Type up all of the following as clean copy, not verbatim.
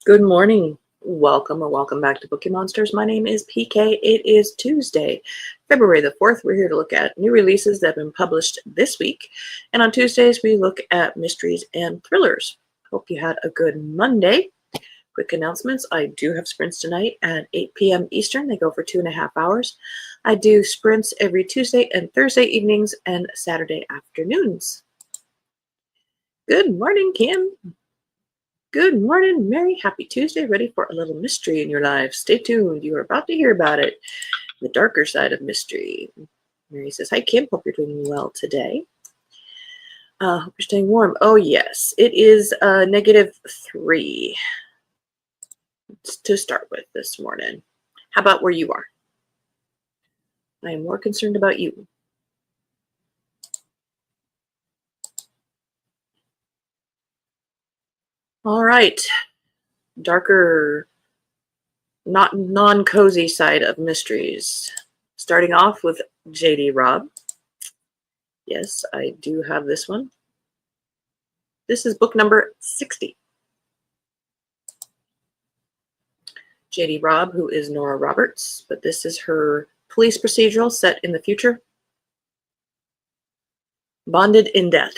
Good morning. Welcome or welcome back to Bookeemonsters. My name is PK. It is Tuesday, February the 4th. We're here to look at new releases that have been published this week. And on Tuesdays, we look at mysteries and thrillers. Hope you had a good Monday. Quick announcements. I do have sprints tonight at 8 p.m. Eastern. They go for 2.5 hours. I do sprints every Tuesday and Thursday evenings and Saturday afternoons. Good morning, Kim. Good morning, Mary. Happy Tuesday. Ready for a little mystery in your life. Stay tuned. You are about to hear about it. The darker side of mystery. Mary says, hi, Kim. Hope you're doing well today. Hope you're staying warm. Oh, yes. It is -3 to start with this morning. How about where you are? I am more concerned about you. All right. Darker, not non-cozy side of mysteries. Starting off with J.D. Robb. Yes, I do have this one. This is book number 60. J.D. Robb, who is Nora Roberts, but this is her police procedural set in the future. Bonded in Death.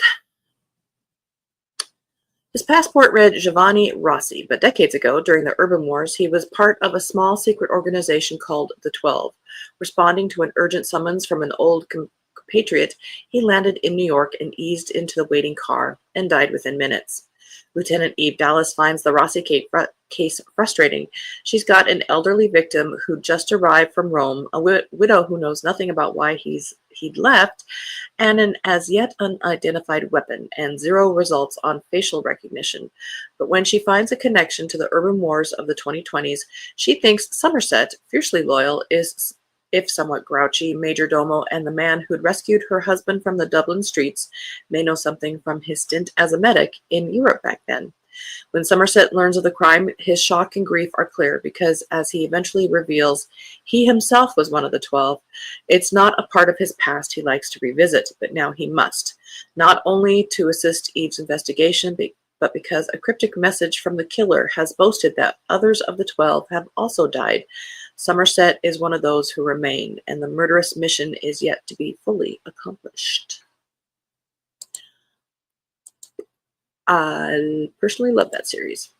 His passport read Giovanni Rossi, but decades ago, during the Urban Wars, he was part of a small secret organization called the 12. Responding to an urgent summons from an old compatriot, he landed in New York and eased into the waiting car and died within minutes. Lieutenant Eve Dallas finds the Rossi case frustrating. She's got an elderly victim who just arrived from Rome, a widow who knows nothing about why he'd left, and an as yet unidentified weapon, and zero results on facial recognition. But when she finds a connection to the urban wars of the 2020s, she thinks Somerset, fiercely loyal, is, if somewhat grouchy, major domo, and the man who'd rescued her husband from the Dublin streets may know something from his stint as a medic in Europe back then. When Somerset learns of the crime, his shock and grief are clear because, as he eventually reveals, he himself was one of the 12. It's not a part of his past he likes to revisit, but now he must, not only to assist Eve's investigation, but because a cryptic message from the killer has boasted that others of the 12 have also died. Somerset is one of those who remain, and the murderous mission is yet to be fully accomplished. I personally love that series.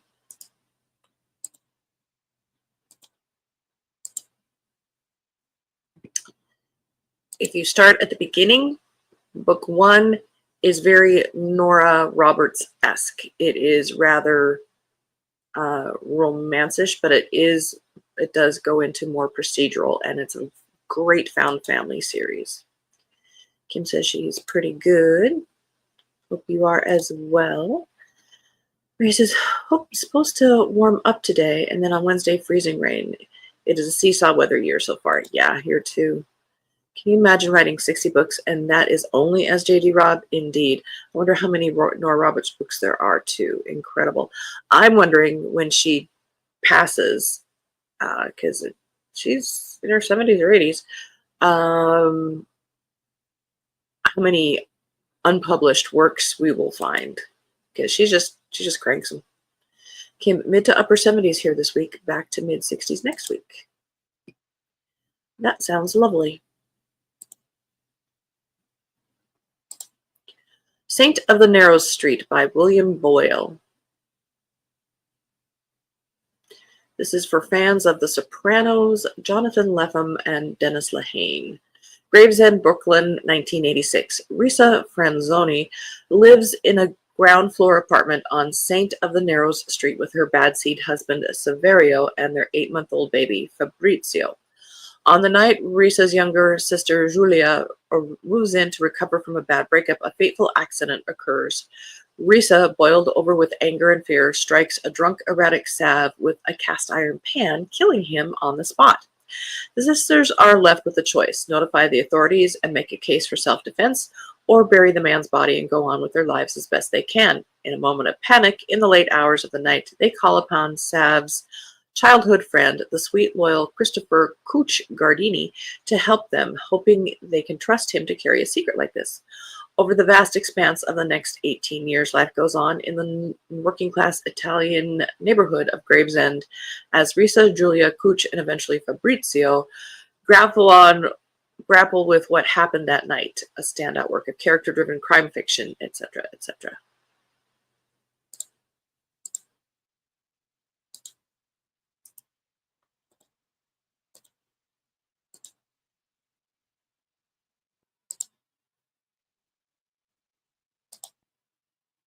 If you start at the beginning, book 1 is very Nora Roberts-esque. It is rather romance-ish, but it does go into more procedural, and it's a great found family series. Kim says she's pretty good. Hope you are as well. Ray says, hope it's supposed to warm up today, and then on Wednesday, freezing rain. It is a seesaw weather year so far. Yeah, here too. Can you imagine writing 60 books, and that is only as J.D. Robb? Indeed. I wonder how many Nora Roberts books there are, too. Incredible. I'm wondering when she passes, because she's in her 70s or 80s, how many unpublished works we will find, because she just cranks them. Came mid to upper 70s here this week, back to mid 60s next week. That sounds lovely. Saint of the Narrow Street by William Boyle. This is for fans of The Sopranos, Jonathan Lethem, and Dennis Lehane. Gravesend, Brooklyn, 1986. Risa Franzoni lives in a ground floor apartment on Saint of the Narrows Street with her bad seed husband Severio and their 8-month-old baby Fabrizio. On the night Risa's younger sister Julia moves in to recover from a bad breakup, a fateful accident occurs. Risa, boiled over with anger and fear, strikes a drunk erratic Sav with a cast iron pan, killing him on the spot. The sisters are left with a choice: notify the authorities and make a case for self-defense, or bury the man's body and go on with their lives as best they can. In a moment of panic, in the late hours of the night, they call upon Sav's childhood friend, the sweet, loyal Christopher Cooch Gardini, to help them, hoping they can trust him to carry a secret like this. Over the vast expanse of the next 18 years, life goes on in the working-class Italian neighborhood of Gravesend as Risa, Julia, Cooch, and eventually Fabrizio grapple with what happened that night, a standout work of character-driven crime fiction, etc., etc.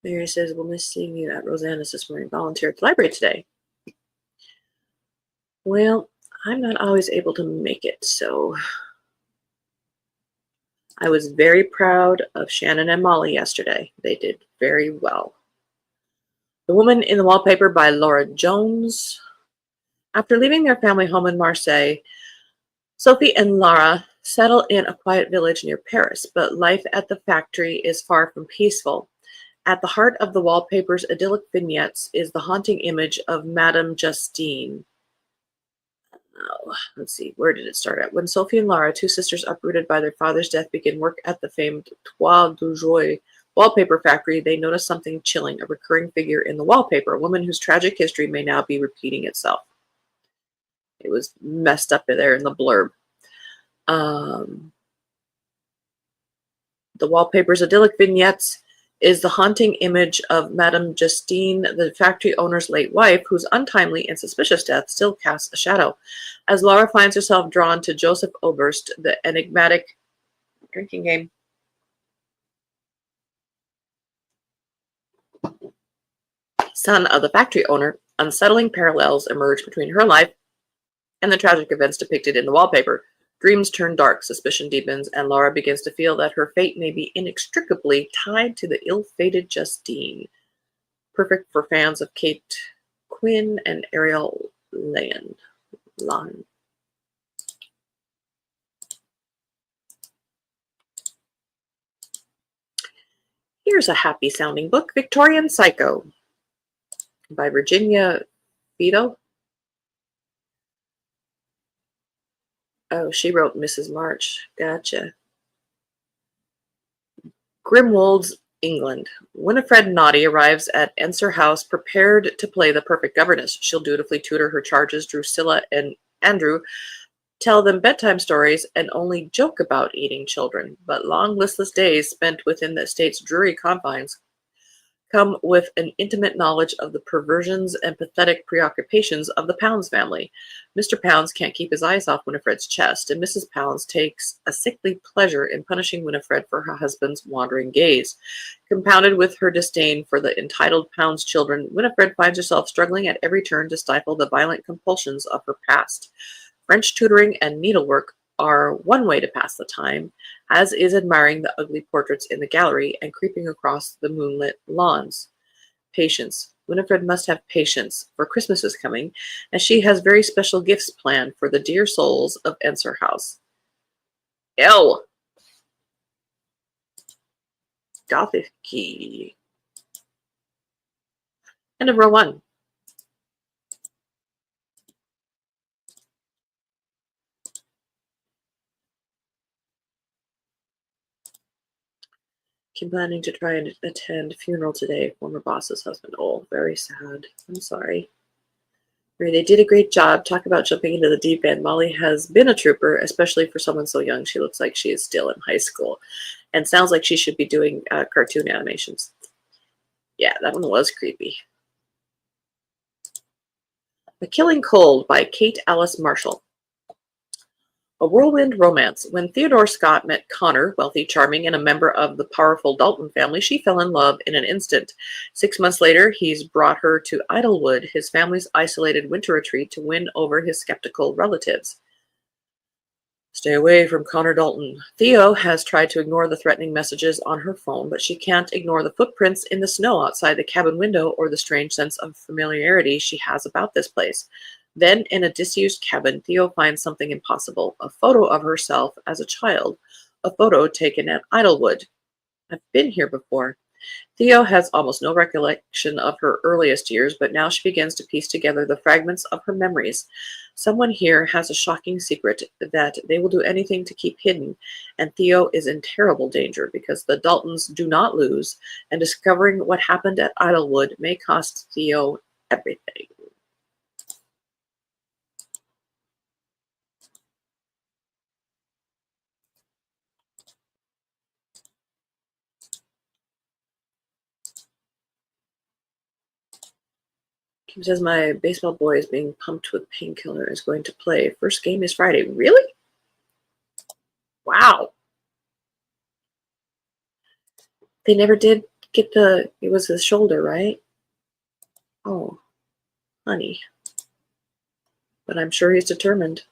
Mary says, we'll miss seeing you at Rosanna's this morning. Volunteer at the library today. Well, I'm not always able to make it, so I was very proud of Shannon and Molly yesterday. They did very well. The Woman in the Wallpaper by Laura Jones. After leaving their family home in Marseille, Sophie and Lara settle in a quiet village near Paris, but life at the factory is far from peaceful. At the heart of the wallpaper's idyllic vignettes is the haunting image of Madame Justine. Oh, let's see, where did it start at? When Sophie and Lara, two sisters uprooted by their father's death, begin work at the famed Toile du Joy wallpaper factory, they notice something chilling, a recurring figure in the wallpaper, a woman whose tragic history may now be repeating itself. It was messed up there in the blurb. The wallpaper's idyllic vignettes is the haunting image of Madame Justine, the factory owner's late wife, whose untimely and suspicious death still casts a shadow. As Laura finds herself drawn to Joseph Oberst, the enigmatic drinking game, son of the factory owner, unsettling parallels emerge between her life and the tragic events depicted in the wallpaper. Dreams turn dark, suspicion deepens, and Laura begins to feel that her fate may be inextricably tied to the ill-fated Justine. Perfect for fans of Kate Quinn and Ariel Lane. Here's a happy-sounding book, Victorian Psycho, by Virginia Vito. Oh, she wrote Mrs. March. Gotcha. Grimwold's England. Winifred Naughty arrives at Enser House prepared to play the perfect governess. She'll dutifully tutor her charges, Drusilla and Andrew, tell them bedtime stories, and only joke about eating children. But long, listless days spent within the estate's dreary confines come with an intimate knowledge of the perversions and pathetic preoccupations of the Pounds family. Mr. Pounds can't keep his eyes off Winifred's chest, and Mrs. Pounds takes a sickly pleasure in punishing Winifred for her husband's wandering gaze. Compounded with her disdain for the entitled Pounds children, Winifred finds herself struggling at every turn to stifle the violent compulsions of her past. French tutoring and needlework are one way to pass the time, as is admiring the ugly portraits in the gallery and creeping across the moonlit lawns. Patience. Winifred must have patience, for Christmas is coming, and she has very special gifts planned for the dear souls of Enser House. Ew! Gothic-y. End of row one. Kim planning to try and attend funeral today. Former boss's husband. Oh, very sad. I'm sorry. They did a great job. Talk about jumping into the deep end. Molly has been a trooper, especially for someone so young. She looks like she is still in high school and sounds like she should be doing cartoon animations. Yeah, that one was creepy. A Killing Cold by Kate Alice Marshall. A whirlwind romance. When Theodore Scott met Connor, wealthy, charming, and a member of the powerful Dalton family, she fell in love in an instant. 6 months later, he's brought her to Idlewood, his family's isolated winter retreat, to win over his skeptical relatives. Stay away from Connor Dalton. Theo has tried to ignore the threatening messages on her phone, but she can't ignore the footprints in the snow outside the cabin window or the strange sense of familiarity she has about this place. Then, in a disused cabin, Theo finds something impossible, a photo of herself as a child, a photo taken at Idlewood. I've been here before. Theo has almost no recollection of her earliest years, but now she begins to piece together the fragments of her memories. Someone here has a shocking secret that they will do anything to keep hidden, and Theo is in terrible danger because the Daltons do not lose, and discovering what happened at Idlewood may cost Theo everything. Kim says my baseball boy is being pumped with painkiller is going to play. First game is Friday. Really? Wow. They never did get it was his shoulder, right? Oh, honey. But I'm sure he's determined.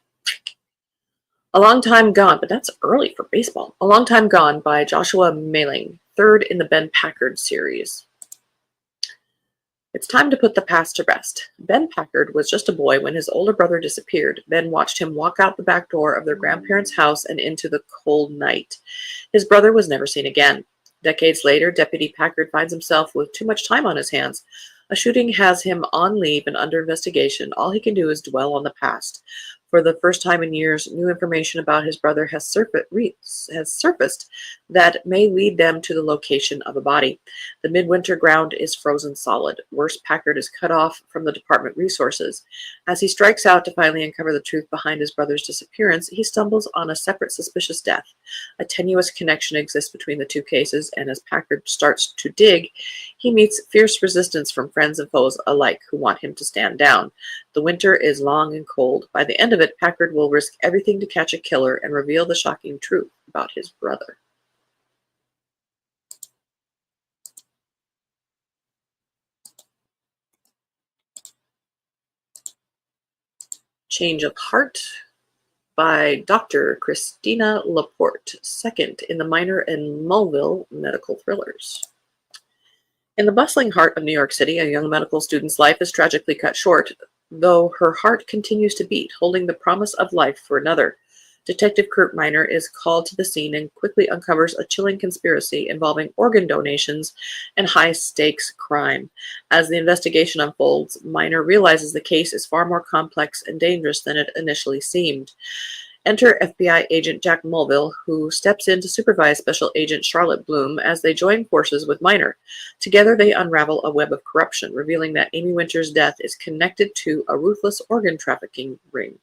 A Long Time Gone, but that's early for baseball. A Long Time Gone by Joshua Mailing, third in the Ben Packard series. It's time to put the past to rest. Ben Packard was just a boy when his older brother disappeared. Ben watched him walk out the back door of their grandparents' house and into the cold night. His brother was never seen again. Decades later, Deputy Packard finds himself with too much time on his hands. A shooting has him on leave and under investigation. All he can do is dwell on the past. For the first time in years, new information about his brother has surfaced that may lead them to the location of a body. The midwinter ground is frozen solid. Worse, Packard is cut off from the department resources. As he strikes out to finally uncover the truth behind his brother's disappearance, he stumbles on a separate suspicious death. A tenuous connection exists between the two cases, and as Packard starts to dig, he meets fierce resistance from friends and foes alike who want him to stand down. The winter is long and cold. By the end of it, Packard will risk everything to catch a killer and reveal the shocking truth about his brother. Change of Heart by Dr. Christina Laporte, second in the Minor and Mulville medical thrillers. In the bustling heart of New York City, a young medical student's life is tragically cut short, though her heart continues to beat, holding the promise of life for another. Detective Kurt Miner is called to the scene and quickly uncovers a chilling conspiracy involving organ donations and high-stakes crime. As the investigation unfolds, Miner realizes the case is far more complex and dangerous than it initially seemed. Enter FBI agent Jack Mulville, who steps in to supervise Special Agent Charlotte Bloom as they join forces with Miner. Together, they unravel a web of corruption, revealing that Amy Winter's death is connected to a ruthless organ trafficking ring.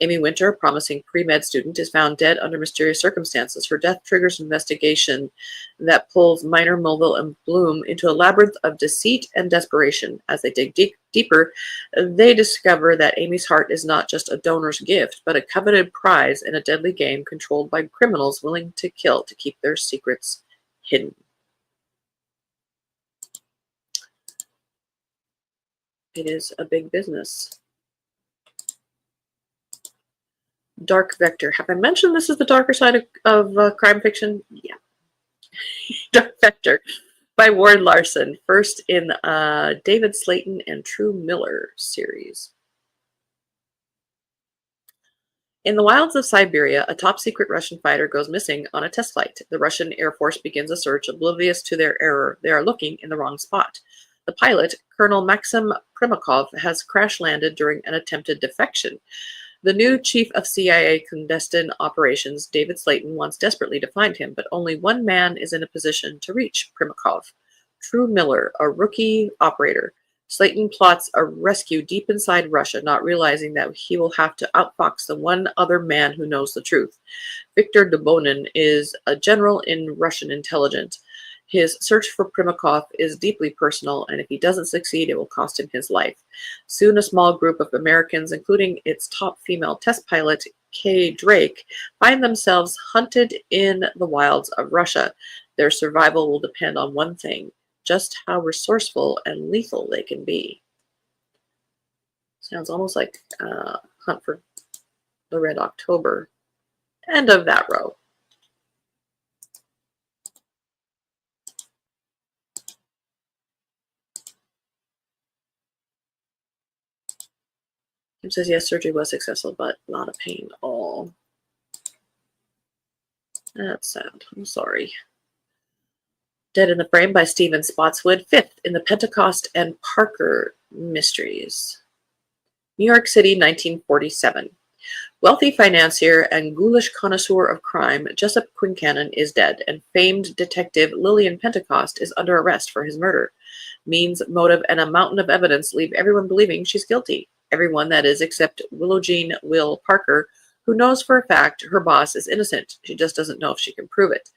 Amy Winter, a promising pre-med student, is found dead under mysterious circumstances. Her death triggers an investigation that pulls Miner, Mulville, and Bloom into a labyrinth of deceit and desperation. As they dig deeper, they discover that Amy's heart is not just a donor's gift, but a coveted prize in a deadly game controlled by criminals willing to kill to keep their secrets hidden. It is a big business. Dark Vector. Have I mentioned this is the darker side of crime fiction? Yeah. Dark Vector by Warren Larson, first in David Slayton and True Miller series. In the wilds of Siberia, a top-secret Russian fighter goes missing on a test flight. The Russian Air Force begins a search, oblivious to their error. They are looking in the wrong spot. The pilot, Colonel Maxim Primakov, has crash-landed during an attempted defection. The new chief of CIA clandestine operations, David Slayton, wants desperately to find him, but only one man is in a position to reach Primakov. True Miller, a rookie operator. Slayton plots a rescue deep inside Russia, not realizing that he will have to outfox the one other man who knows the truth. Viktor Dubonin is a general in Russian intelligence. His search for Primakov is deeply personal, and if he doesn't succeed, it will cost him his life. Soon, a small group of Americans, including its top female test pilot, Kay Drake, find themselves hunted in the wilds of Russia. Their survival will depend on one thing: just how resourceful and lethal they can be. Sounds almost like Hunt for the Red October. End of that row. Kim says, yes, surgery was successful, but a lot of pain. Oh, that's sad. I'm sorry. Dead in the Frame by Stephen Spotswood, fifth in the Pentecost and Parker mysteries. New York City, 1947. Wealthy financier and ghoulish connoisseur of crime, Jessup Quincannon is dead, and famed detective Lillian Pentecost is under arrest for his murder. Means, motive, and a mountain of evidence leave everyone believing she's guilty. Everyone, that is, except Willow Jean Will Parker, who knows for a fact her boss is innocent. She just doesn't know if she can prove it.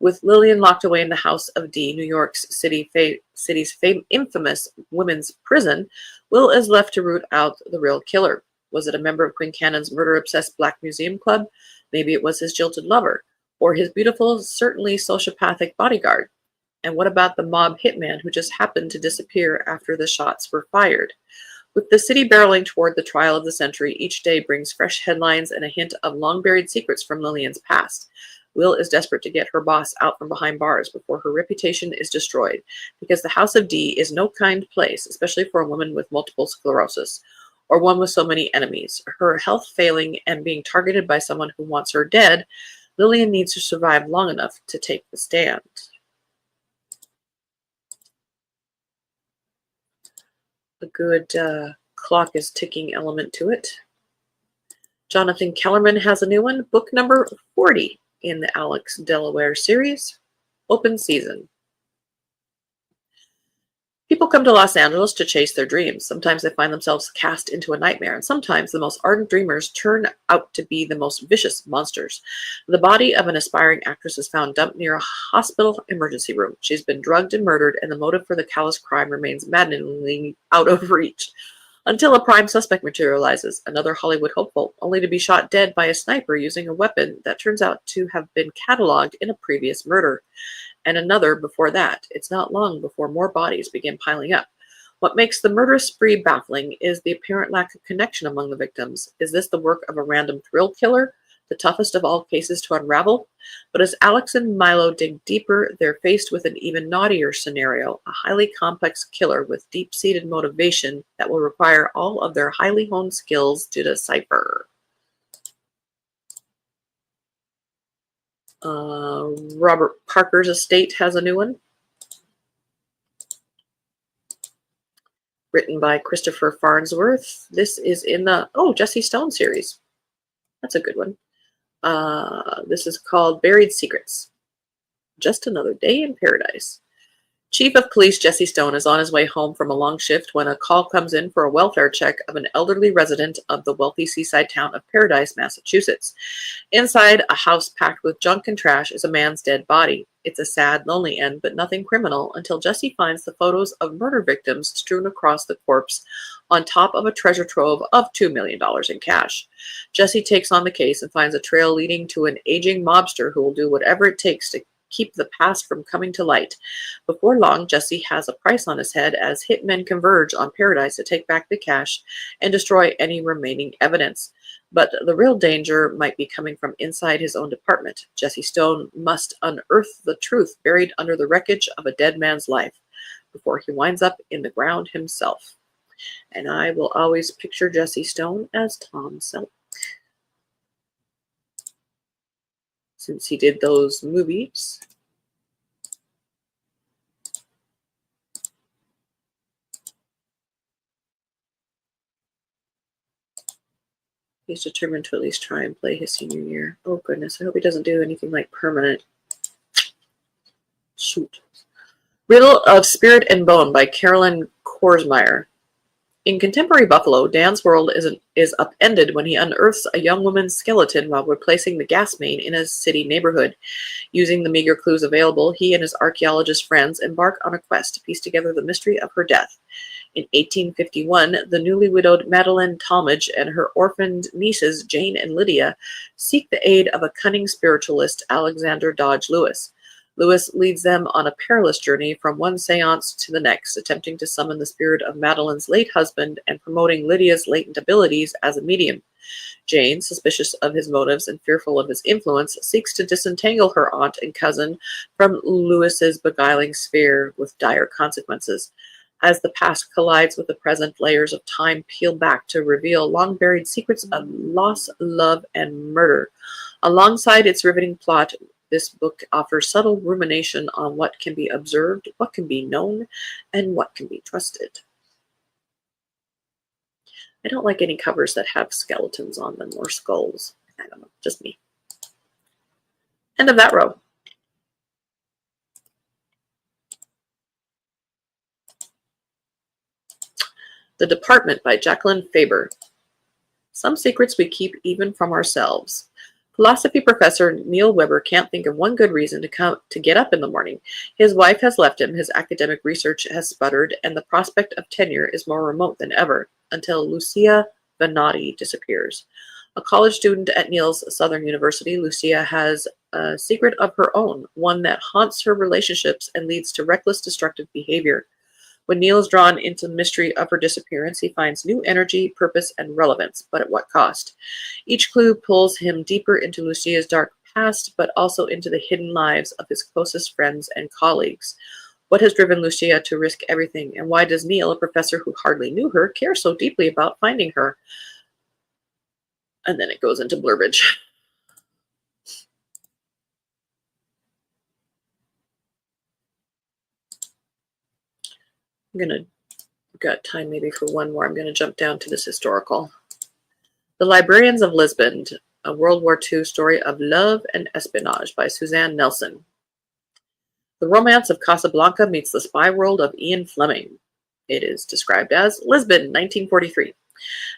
With Lillian locked away in the House of D, New York City's infamous women's prison, Will is left to root out the real killer. Was it a member of Quincannon's murder-obsessed Black Museum Club? Maybe it was his jilted lover, or his beautiful, certainly sociopathic bodyguard. And what about the mob hitman who just happened to disappear after the shots were fired? With the city barreling toward the trial of the century, each day brings fresh headlines and a hint of long-buried secrets from Lillian's past. Will is desperate to get her boss out from behind bars before her reputation is destroyed, because the House of D is no kind place, especially for a woman with multiple sclerosis, or one with so many enemies. Her health failing and being targeted by someone who wants her dead, Lillian needs to survive long enough to take the stand. A good clock is ticking element to it. Jonathan Kellerman has a new one, book number 40 in the Alex Delaware series, Open Season. People come to Los Angeles to chase their dreams. Sometimes they find themselves cast into a nightmare, and sometimes the most ardent dreamers turn out to be the most vicious monsters. The body of an aspiring actress is found dumped near a hospital emergency room. She's been drugged and murdered, and the motive for the callous crime remains maddeningly out of reach. Until a prime suspect materializes, another Hollywood hopeful, only to be shot dead by a sniper using a weapon that turns out to have been cataloged in a previous murder. And another before that. It's not long before more bodies begin piling up. What makes the murderous spree baffling is the apparent lack of connection among the victims. Is this the work of a random thrill killer, the toughest of all cases to unravel? But as Alex and Milo dig deeper, they're faced with an even naughtier scenario, a highly complex killer with deep-seated motivation that will require all of their highly honed skills to decipher. Robert Parker's estate has a new one. Written by Christopher Farnsworth. This is in the Jesse Stone series. That's a good one. This is called Buried Secrets. Just another day in paradise. Chief of Police Jesse Stone is on his way home from a long shift when a call comes in for a welfare check of an elderly resident of the wealthy seaside town of Paradise, Massachusetts. Inside a house packed with junk and trash is a man's dead body. It's a sad, lonely end, but nothing criminal until Jesse finds the photos of murder victims strewn across the corpse on top of a treasure trove of $2 million in cash. Jesse takes on the case and finds a trail leading to an aging mobster who will do whatever it takes to keep the past from coming to light. Before long, Jesse has a price on his head as hitmen converge on Paradise to take back the cash and destroy any remaining evidence. But the real danger might be coming from inside his own department. Jesse Stone must unearth the truth buried under the wreckage of a dead man's life before he winds up in the ground himself. And I will always picture Jesse Stone as Tom Selleck, since he did those movies. He's determined to at least try and play his senior year. Oh goodness, I hope he doesn't do anything like permanent. Shoot. Riddle of Spirit and Bone by Carolyn Korsmeyer. In contemporary Buffalo, Dan's world is upended when he unearths a young woman's skeleton while replacing the gas main in a city neighborhood. Using the meager clues available, he and his archaeologist friends embark on a quest to piece together the mystery of her death. In 1851, the newly widowed Madeline Talmadge and her orphaned nieces, Jane and Lydia, seek the aid of a cunning spiritualist, Alexander Dodge Lewis. Lewis leads them on a perilous journey from one seance to the next, attempting to summon the spirit of Madeline's late husband and promoting Lydia's latent abilities as a medium. Jane, suspicious of his motives and fearful of his influence, seeks to disentangle her aunt and cousin from Lewis's beguiling sphere with dire consequences. As the past collides with the present, layers of time peel back to reveal long-buried secrets of loss, love, and murder. Alongside its riveting plot, This book offers subtle rumination on what can be observed, what can be known, and what can be trusted. I don't like any covers that have skeletons on them or skulls. I don't know, just me. End of that row. The Department by Jacqueline Faber. Some secrets we keep even from ourselves. Philosophy professor Neil Webber can't think of one good reason to get up in the morning. His wife has left him, his academic research has sputtered, and the prospect of tenure is more remote than ever, until Lucia Venati disappears. A college student at Neil's Southern University, Lucia has a secret of her own, one that haunts her relationships and leads to reckless, destructive behavior. When Neil is drawn into the mystery of her disappearance, he finds new energy, purpose, and relevance, but at what cost? Each clue pulls him deeper into Lucia's dark past, but also into the hidden lives of his closest friends and colleagues. What has driven Lucia to risk everything, and why does Neil, a professor who hardly knew her, care so deeply about finding her? And then it goes into blurbage. Got time maybe for one more. I'm going to jump down to this historical. The Librarians of Lisbon, a World War II story of love and espionage by Suzanne Nelson. The romance of Casablanca meets the spy world of Ian Fleming. It is described as Lisbon, 1943.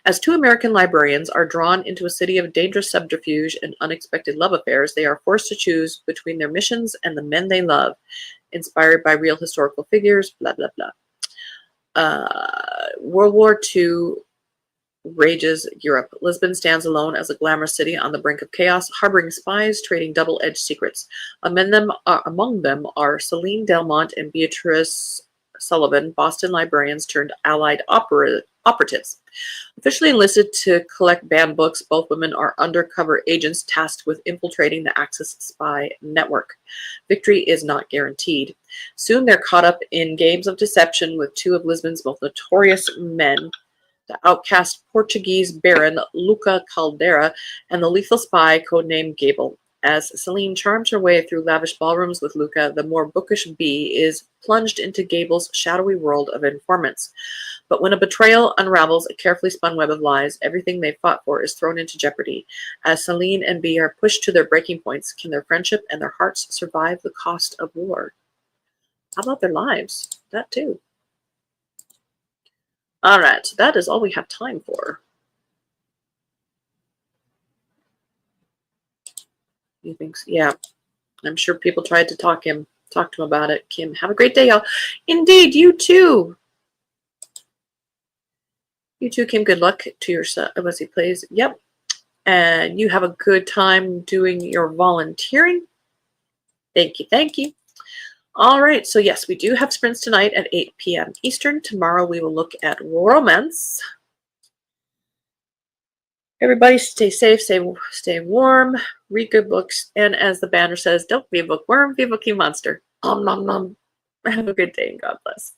As two American librarians are drawn into a city of dangerous subterfuge and unexpected love affairs, they are forced to choose between their missions and the men they love, inspired by real historical figures, blah, blah, blah. World War II rages Europe. Lisbon stands alone as a glamorous city on the brink of chaos, harboring spies trading double-edged secrets. Among them are Celine Delmont and Beatrice Sullivan, Boston librarians turned Allied operatives. Officially enlisted to collect banned books, both women are undercover agents tasked with infiltrating the Axis spy network. Victory is not guaranteed. Soon they're caught up in games of deception with two of Lisbon's most notorious men, the outcast Portuguese baron Luca Caldera and the lethal spy codenamed Gable. As Celine charms her way through lavish ballrooms with Luca, the more bookish Bee is plunged into Gable's shadowy world of informants. But when a betrayal unravels a carefully spun web of lies, everything they fought for is thrown into jeopardy. As Celine and Bee are pushed to their breaking points, can their friendship and their hearts survive the cost of war? How about their lives? That too. All right, so that is all we have time for. You think so? Yeah, I'm sure people tried to talk to him about it. Kim, have a great day, y'all. Indeed, you too. You too, Kim. Good luck to your son as he plays. Yep. And you have a good time doing your volunteering. Thank you. Thank you. All right. So, yes, we do have sprints tonight at 8 p.m. Eastern. Tomorrow we will look at romance. Everybody stay safe, stay warm, read good books, and as the banner says, don't be a bookworm, be a Bookeemonster. Nom nom nom. Have a good day and God bless.